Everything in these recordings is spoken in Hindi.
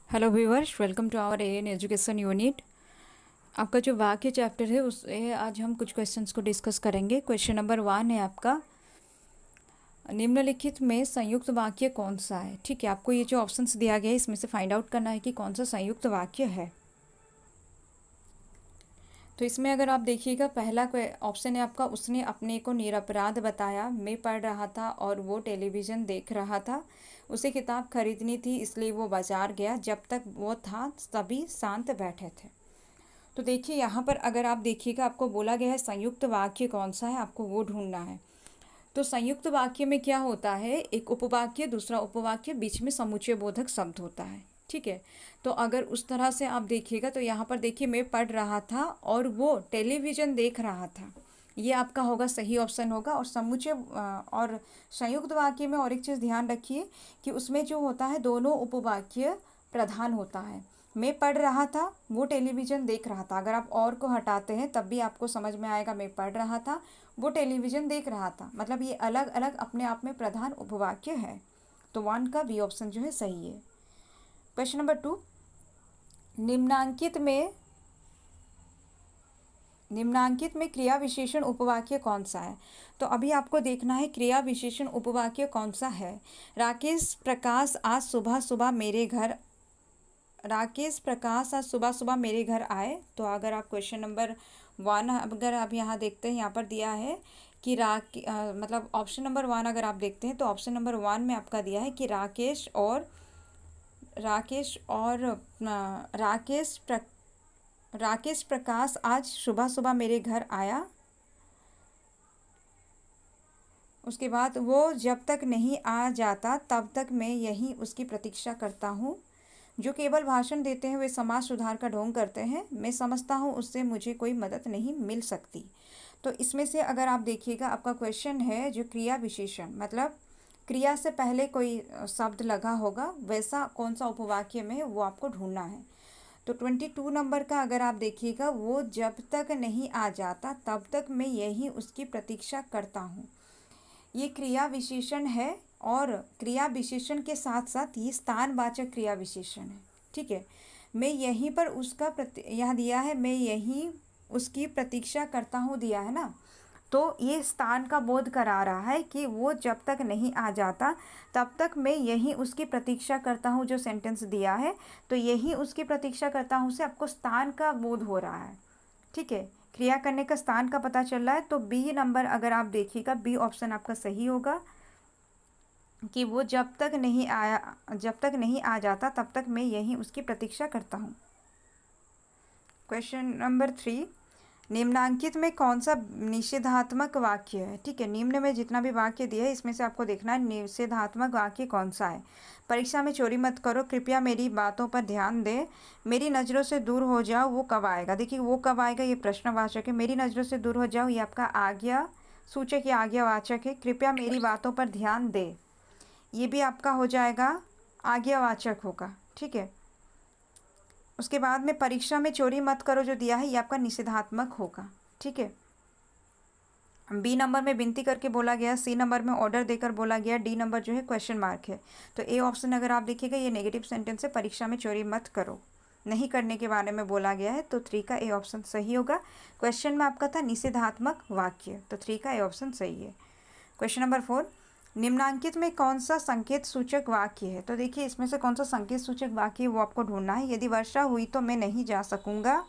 Hello viewers, welcome to our an education unit. आपका जो वाक्य चैप्टर है उससे आज हम कुछ क्वेश्चंस को डिस्कस करेंगे। क्वेश्चन नंबर 1 है आपका, निम्नलिखित में संयुक्त वाक्य कौन सा है। ठीक है, आपको ये जो ऑप्शंस दिया गया है इसमें से फाइंड आउट करना है कि कौन सा संयुक्त वाक्य है। तो इसमें अगर आप देखिएगा, पहला ऑप्शन है आपका, उसने अपने को निरपराध बताया। मैं पढ़ रहा था और वो टेलीविज़न देख रहा था। उसे किताब खरीदनी थी इसलिए वो बाजार गया। जब तक वो था सभी शांत बैठे थे। तो देखिए यहाँ पर अगर आप देखिएगा, आपको बोला गया है संयुक्त वाक्य कौन सा है, आपको वो ढूंढना है। तो संयुक्त वाक्य में क्या होता है, एक उपवाक्य दूसरा उपवाक्य, बीच में समुच्चय बोधक शब्द होता है। ठीक है, तो अगर उस तरह से आप देखिएगा तो यहाँ पर देखिए, मैं पढ़ रहा था और वो टेलीविज़न देख रहा था, ये आपका होगा सही ऑप्शन होगा। और समुच्चय और संयुक्त वाक्य में और एक चीज़ ध्यान रखिए कि उसमें जो होता है दोनों उपवाक्य प्रधान होता है। मैं पढ़ रहा था, वो टेलीविज़न देख रहा था। अगर आप और को हटाते हैं तब भी आपको समझ में आएगा, मैं पढ़ रहा था, वो टेलीविज़न देख रहा था, मतलब ये अलग अलग अपने आप में प्रधान उपवाक्य है। तो 1 का बी ऑप्शन जो है सही है। क्वेश्चन नंबर 2, निम्नांकित में क्रिया विशेषण उपवाक्य कौन सा है। तो अभी आपको देखना है क्रिया विशेषण उपवाक्य कौन सा है। राकेश प्रकाश आज सुबह सुबह मेरे घर आए। तो अगर आप क्वेश्चन नंबर 1 अगर आप यहाँ देखते हैं, यहाँ पर दिया है कि मतलब ऑप्शन नंबर 1 अगर आप देखते हैं तो ऑप्शन नंबर 1 में आपका दिया है कि राकेश प्रकाश आज सुबह सुबह मेरे घर आया। उसके बाद वो जब तक नहीं आ जाता तब तक मैं यहीं उसकी प्रतीक्षा करता हूँ। जो केवल भाषण देते हैं वे समाज सुधार का ढोंग करते हैं। मैं समझता हूँ उससे मुझे कोई मदद नहीं मिल सकती। तो इसमें से अगर आप देखिएगा, आपका क्वेश्चन है जो क्रिया विशेषण, मतलब क्रिया से पहले कोई शब्द लगा होगा, वैसा कौन सा उपवाक्य में वो आपको ढूंढना है। तो 22 नंबर का अगर आप देखिएगा, वो जब तक नहीं आ जाता तब तक मैं यही उसकी प्रतीक्षा करता हूँ। ये क्रिया विशेषण है और क्रिया विशेषण के साथ साथ ये स्थानवाचक क्रिया विशेषण है। ठीक है, मैं यहीं पर उसका यहाँ दिया है, मैं यहीं उसकी प्रतीक्षा करता हूँ, दिया है ना। तो ये स्थान का बोध करा रहा है कि वो जब तक नहीं आ जाता तब तक मैं यहीं उसकी प्रतीक्षा करता हूँ, जो सेंटेंस दिया है। तो यहीं उसकी प्रतीक्षा करता हूँ से आपको स्थान का बोध हो रहा है। ठीक है, क्रिया करने का स्थान का पता चल रहा है। तो बी नंबर अगर आप देखिएगा, बी ऑप्शन आपका सही होगा कि वो जब तक नहीं आ जाता तब तक मैं यहीं उसकी प्रतीक्षा करता हूँ। क्वेश्चन नंबर 3, निम्नांकित में कौन सा निषेधात्मक वाक्य है। ठीक है, निम्न में जितना भी वाक्य दिया है इसमें से आपको देखना है निषेधात्मक वाक्य कौन सा है। परीक्षा में चोरी मत करो, कृपया मेरी बातों पर ध्यान दे, मेरी नज़रों से दूर हो जाओ, वो कब आएगा। देखिए, वो कब आएगा ये प्रश्नवाचक है, मेरी नज़रों से दूर हो जाओ ये आपका आज्ञा सूचक या आज्ञावाचक है, कृपया मेरी बातों पर ध्यान दे ये भी आपका हो जाएगा आज्ञावाचक होगा। ठीक है, उसके बाद में परीक्षा में चोरी मत करो जो दिया है ये आपका निषेधात्मक होगा। ठीक है, बी नंबर में विनती करके बोला गया, सी नंबर में ऑर्डर देकर बोला गया, डी नंबर जो है क्वेश्चन मार्क है। तो ए ऑप्शन अगर आप देखिएगा ये नेगेटिव सेंटेंस है, परीक्षा में चोरी मत करो, नहीं करने के बारे में बोला गया है। तो 3 का ए ऑप्शन सही होगा। क्वेश्चन में आपका था निषेधात्मक वाक्य, तो 3 का ए ऑप्शन सही है। क्वेश्चन नंबर 4, निम्नांकित में कौन सा संकेत सूचक वाक्य है। तो देखिए, इसमें से कौन सा संकेत सूचक वाक्य है वो आपको ढूंढना है। यदि वर्षा हुई तो मैं नहीं जा सकूंगा,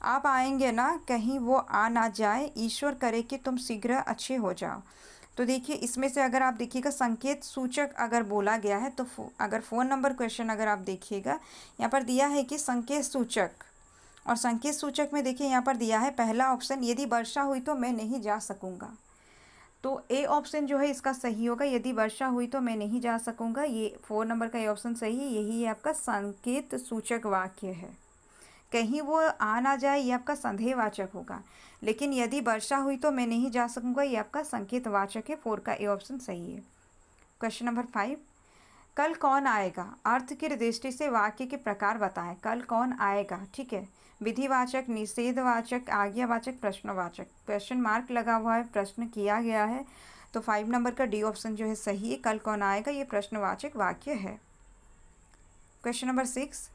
आप आएंगे ना, कहीं वो आ ना जाए, ईश्वर करे कि तुम शीघ्र अच्छे हो जाओ। तो देखिए, इसमें से अगर आप देखिएगा संकेत सूचक अगर बोला गया है तो अगर 4 नंबर क्वेश्चन अगर आप देखिएगा, यहाँ पर दिया है कि संकेत सूचक, और संकेत सूचक में देखिए यहाँ पर दिया है पहला ऑप्शन, यदि वर्षा हुई तो मैं नहीं जा सकूंगा। तो ए ऑप्शन जो है इसका सही होगा, यदि वर्षा हुई तो मैं नहीं जा सकूंगा। ये 4 नंबर का ए ऑप्शन सही है, यही है आपका संकेत सूचक वाक्य है। कहीं वो आ ना जाए ये आपका संदेहवाचक होगा, लेकिन यदि वर्षा हुई तो मैं नहीं जा सकूंगा ये आपका संकेतवाचक है। 4 का ए ऑप्शन सही है। क्वेश्चन नंबर 5, कल कौन आएगा, अर्थ की दृष्टि से वाक्य के प्रकार बताएं। कल कौन आएगा, ठीक है, विधिवाचक, निषेधवाचक, आज्ञावाचक, प्रश्नवाचक। क्वेश्चन मार्क लगा हुआ है, प्रश्न किया गया है। तो 5 नंबर का डी ऑप्शन जो है सही है, कल कौन आएगा ये प्रश्नवाचक वाक्य है। क्वेश्चन नंबर 6,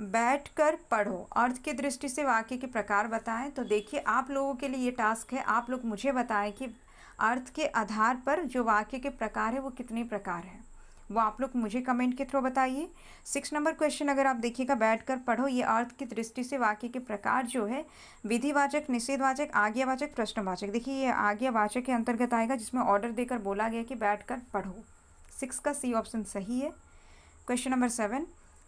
बैठकर पढ़ो, अर्थ की दृष्टि से वाक्य के प्रकार बताएं। तो देखिए आप लोगों के लिए ये टास्क है, आप लोग मुझे बताएं कि अर्थ के आधार पर जो वाक्य के प्रकार है वो कितने प्रकार है, वो आप लोग मुझे कमेंट के थ्रू बताइए। 6 नंबर क्वेश्चन अगर आप देखिएगा, बैठकर पढ़ो, ये अर्थ की दृष्टि से वाक्य के प्रकार जो है विधिवाचक, निषेधवाचक, आज्ञावाचक, प्रश्नवाचक। देखिए ये आज्ञावाचक के अंतर्गत आएगा, जिसमें ऑर्डर देकर बोला गया कि बैठकर पढ़ो। 6 का सी ऑप्शन सही है। क्वेश्चन नंबर 7,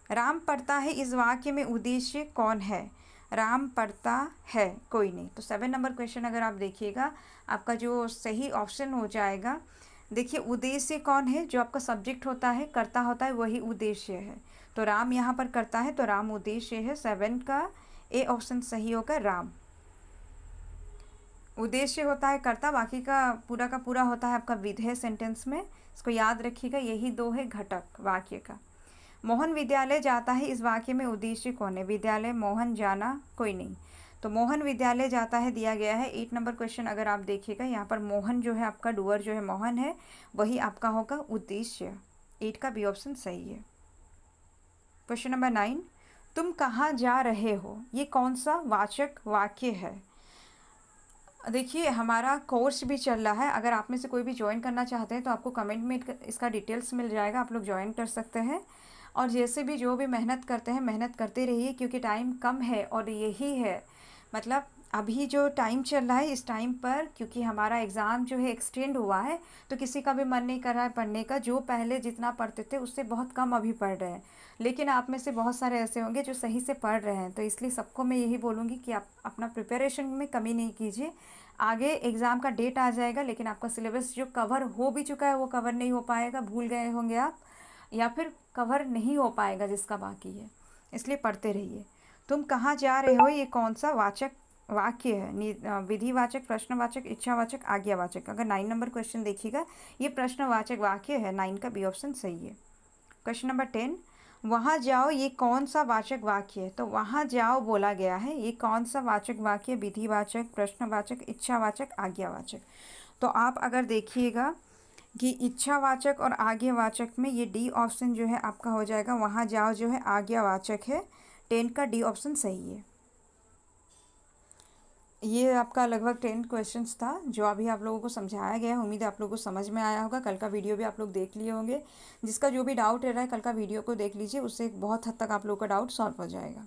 राम पढ़ता है, इस वाक्य में उद्देश्य कौन है? राम पढ़ता है, कोई नहीं। तो 7 नंबर क्वेश्चन अगर आप देखिएगा, आपका जो सही ऑप्शन हो जाएगा, देखिए उद्देश्य कौन है? जो आपका सब्जेक्ट होता है, कर्ता होता है, वही उद्देश्य है। तो राम यहाँ पर करता है, तो राम उद्देश्य है। 7 का ए ऑप्शन सही होगा, राम। उद्देश्य होता है कर्ता, बाकी का पूरा होता है आपका विधेय सेंटेंस में। इसको याद रखिएगा, यही दो है घटक वाक्य का। मोहन विद्यालय जाता है, इस वाक्य में उद्देश्य कौन है? विद्यालय, मोहन, जाना, कोई नहीं। तो मोहन विद्यालय जाता है दिया गया है। 8 नंबर क्वेश्चन अगर आप देखिएगा, यहाँ पर मोहन जो है आपका डूअर जो है मोहन है, वही आपका होगा उद्देश्य। 8 का बी ऑप्शन सही है। क्वेश्चन नंबर 9, तुम कहाँ जा रहे हो, ये कौन सा वाचक वाक्य है? देखिए हमारा कोर्स भी चल रहा है, अगर आप में से कोई भी ज्वाइन करना चाहते हैं तो आपको कमेंट में इसका डिटेल्स मिल जाएगा, आप लोग ज्वाइन कर सकते हैं। और जैसे भी जो भी मेहनत करते हैं, मेहनत करते रहिए, क्योंकि टाइम कम है और यही है, मतलब अभी जो टाइम चल रहा है इस टाइम पर, क्योंकि हमारा एग्ज़ाम जो है एक्सटेंड हुआ है, तो किसी का भी मन नहीं कर रहा है पढ़ने का। जो पहले जितना पढ़ते थे उससे बहुत कम अभी पढ़ रहे हैं, लेकिन आप में से बहुत सारे ऐसे होंगे जो सही से पढ़ रहे हैं। तो इसलिए सबको मैं यही बोलूँगी कि आप अपना प्रिपरेशन में कमी नहीं कीजिए। आगे एग्ज़ाम का डेट आ जाएगा, लेकिन आपका सिलेबस जो कवर हो भी चुका है वो कवर नहीं हो पाएगा, भूल गए होंगे आप, या फिर कवर नहीं हो पाएगा जिसका बाकी है। इसलिए पढ़ते रहिए। तुम कहाँ जा रहे हो, ये कौन सा वाचक वाक्य है? विधिवाचक, प्रश्नवाचक, इच्छावाचक, आज्ञावाचक। अगर 9 नंबर क्वेश्चन देखिएगा, ये प्रश्नवाचक वाक्य है। 9 का बी ऑप्शन सही है। क्वेश्चन नंबर 10, वहाँ जाओ, ये कौन सा वाचक वाक्य है? तो वहाँ जाओ बोला गया है, ये कौन सा वाचक वाक्य? विधिवाचक, प्रश्नवाचक, इच्छावाचक, आज्ञावाचक। तो आप अगर देखिएगा कि इच्छावाचक और आज्ञावाचक में ये डी ऑप्शन जो है आपका हो जाएगा, वहाँ जाओ जो है आज्ञावाचक है। 10 का डी ऑप्शन सही है। ये आपका लगभग 10 क्वेश्चंस था जो अभी आप लोगों को समझाया गया है। उम्मीद है आप लोगों को समझ में आया होगा। कल का वीडियो भी आप लोग देख लिए होंगे। जिसका जो भी डाउट रह रहा है, कल का वीडियो को देख लीजिए, उससे बहुत हद तक आप लोगों का डाउट सॉल्व हो जाएगा।